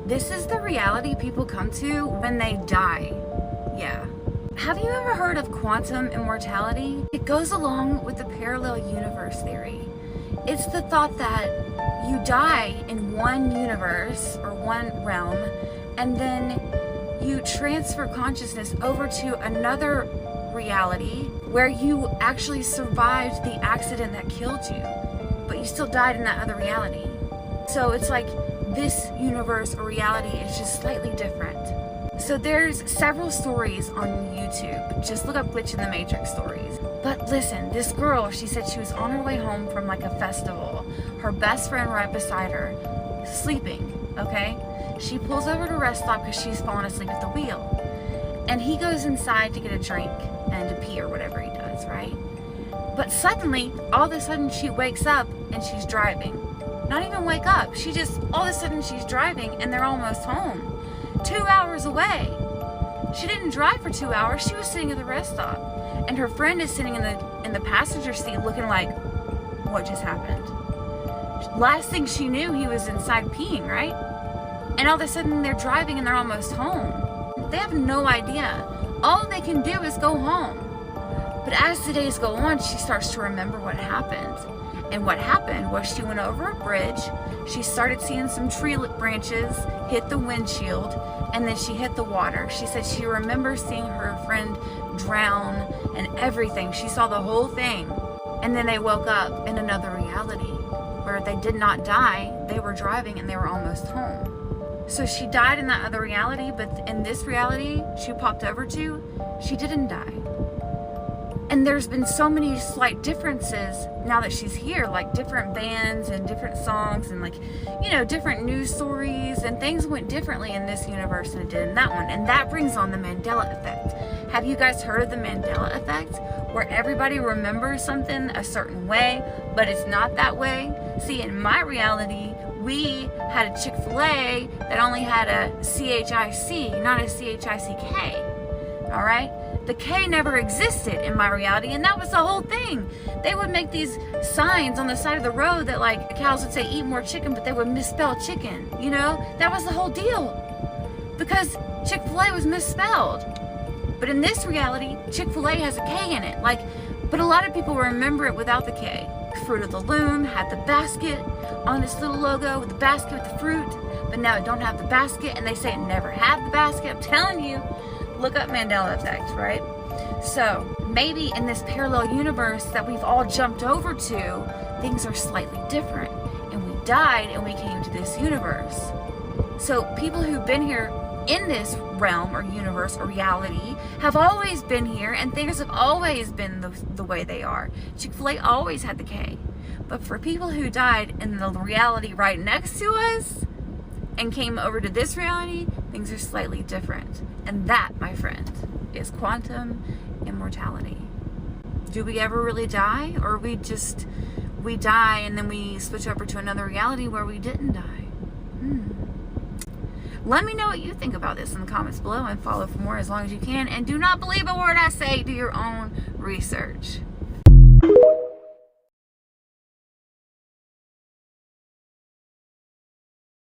This is the reality people come to when they die. Yeah. Have you ever heard of quantum immortality? It goes along with the parallel universe theory. It's the thought that you die in one universe or one realm, and then you transfer consciousness over to another reality where you actually survived the accident that killed you, but you still died in that other reality. So it's like this universe or reality is just slightly different. So there's several stories on YouTube. Just look up Glitch in the Matrix stories. But listen, this girl, she said she was on her way home from like a festival. Her best friend right beside her, sleeping, okay? She pulls over to a rest stop because she's fallen asleep at the wheel. And he goes inside to get a drink and to pee or whatever he does, right? But suddenly, all of a sudden she wakes up and she's driving. Not even wake up. She just, all of a sudden she's driving and they're almost home. 2 hours away. She didn't drive for 2 hours. She was sitting at the rest stop. And her friend is sitting in the passenger seat looking like, what just happened? Last thing she knew, he was inside peeing, right? And all of a sudden they're driving and they're almost home. They have no idea. All they can do is go home. But as the days go on, she starts to remember what happened. And what happened was she went over a bridge, she started seeing some tree branches hit the windshield, and then she hit the water. She said she remembers seeing her friend drown and everything. She saw the whole thing. And then they woke up in another reality where they did not die. They were driving and they were almost home. So she died in that other reality, but in this reality she popped over to, she didn't die. And there's been so many slight differences now that she's here, like different bands and different songs and like, you know, different news stories, and things went differently in this universe than it did in that one. And that brings on the Mandela effect. Have you guys heard of the Mandela effect? Where everybody remembers something a certain way, but it's not that way? See, in my reality, we had a Chick-fil-A that only had a C-H-I-C, not a C-H-I-C-K, all right? The K never existed in my reality, and that was the whole thing. They would make these signs on the side of the road that like cows would say eat more chicken, but they would misspell chicken, you know? That was the whole deal, because Chick-fil-A was misspelled. But in this reality, Chick-fil-A has a K in it, like, but a lot of people remember it without the K. Fruit of the Loom had the basket on its little logo with the basket with the fruit, but now it don't have the basket, and they say it never had the basket. I'm telling you. Look up Mandela effect, right? So maybe in this parallel universe that we've all jumped over to, things are slightly different, and we died and we came to this universe. So people who've been here in this realm or universe or reality have always been here, and things have always been the way they are. Chick-fil-A always had the K. But for people who died in the reality right next to us and came over to this reality, things are slightly different. And that, my friend, is quantum immortality. Do we ever really die? Or we die and then we switch over to another reality where we didn't die? Let me know what you think about this in the comments below, and follow for more as long as you can. And do not believe a word I say. Do your own research.